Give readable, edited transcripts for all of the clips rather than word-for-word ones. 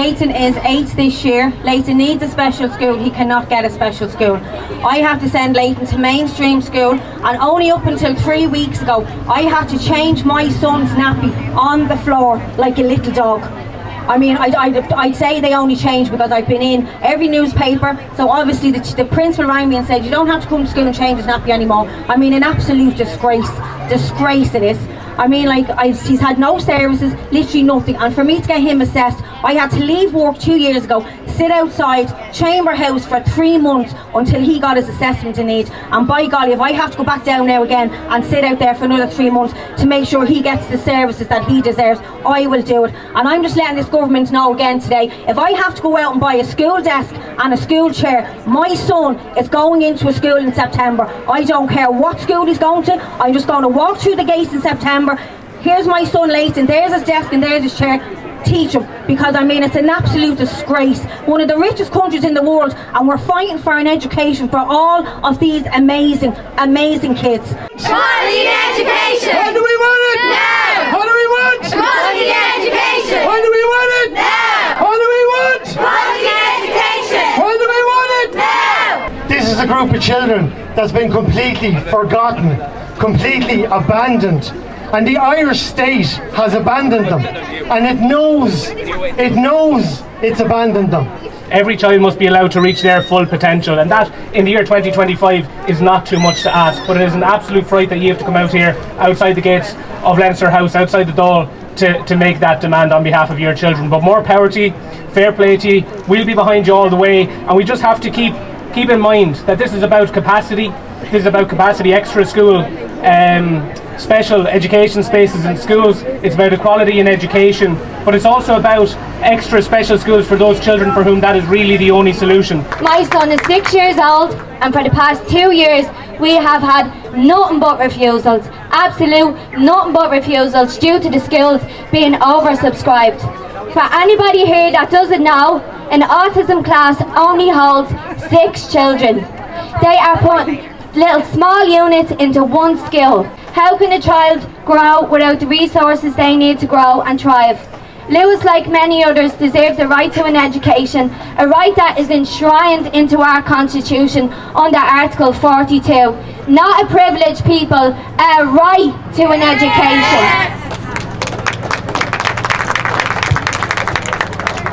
Leighton is 8 this year. Leighton needs a special school. He cannot get a special school. I have to send Leighton to mainstream school, and only up until 3 weeks ago I had to change my son's nappy on the floor like a little dog. I mean, I'd say they only changed because I've been in every newspaper. So obviously the principal rang me and said, you don't have to come to school and change his nappy anymore. I mean, an absolute disgrace it is. I mean, like, he's had no services, literally nothing. And for me to get him assessed, I had to leave work 2 years ago, sit outside Chamber House for 3 months until he got his assessment in need. And by golly, if I have to go back down now again and sit out there for another 3 months to make sure he gets the services that he deserves, I will do it. And I'm just letting this government know again today, if I have to go out and buy a school desk and a school chair, my son is going into a school in September. I don't care what school he's going to, I'm just going to walk through the gates in September. Here's my son Leighton, there's his desk and there's his chair. Teach him, because I mean, it's an absolute disgrace. One of the richest countries in the world, and we're fighting for an education for all of these amazing kids. Quality education! How do we want it? Now! How do we want? Quality education! How do we want it? Now! How do we want? Quality education! How do we want it? Now! This is a group of children that's been completely forgotten, completely abandoned. And the Irish state has abandoned them, and it knows it's abandoned them. Every child must be allowed to reach their full potential, and that in the year 2025 is not too much to ask, but it is an absolute fright that you have to come out here outside the gates of Leinster House, outside the door, to make that demand on behalf of your children. But more power to you, fair play to you, we'll be behind you all the way, and we just have to keep in mind that this is about capacity. This is about capacity, extra school, special education spaces in schools. It's about equality in education, but it's also about extra special schools for those children for whom that is really the only solution. My son is 6 years old, and for the past 2 years we have had nothing but refusals, absolute nothing but refusals, due to the schools being oversubscribed. For anybody here that doesn't know, an autism class only holds 6 children. They are putting little small units into one school. How can a child grow without the resources they need to grow and thrive? Lewis, like many others, deserves a right to an education, a right that is enshrined into our Constitution under Article 42. Not a privilege, people, a right to an education.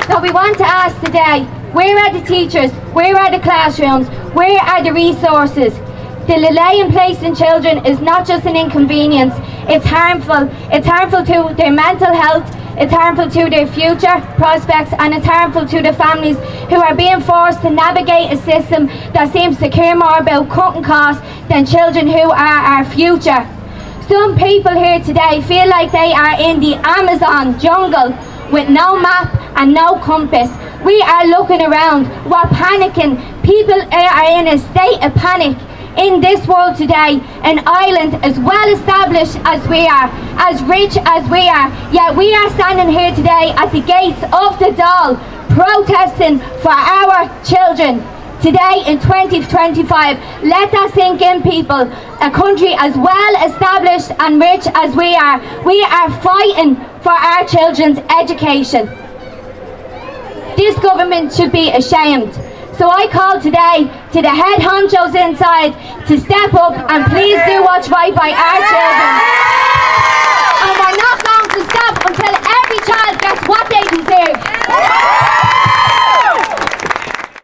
So we want to ask today, where are the teachers? Where are the classrooms? Where are the resources? The delay in placing children is not just an inconvenience, it's harmful. It's harmful to their mental health, it's harmful to their future prospects, and it's harmful to the families who are being forced to navigate a system that seems to care more about cutting costs than children who are our future. Some people here today feel like they are in the Amazon jungle with no map and no compass. We are looking around, we're panicking. People are in a state of panic. In this world today, an island as well established as we are, as rich as we are, yet we are standing here today at the gates of the Dáil, protesting for our children. Today in 2025, let that sink in, people. A country as well established and rich as we are fighting for our children's education. This government should be ashamed. So I call today to the head honchos inside to step up and please do what's right by our children.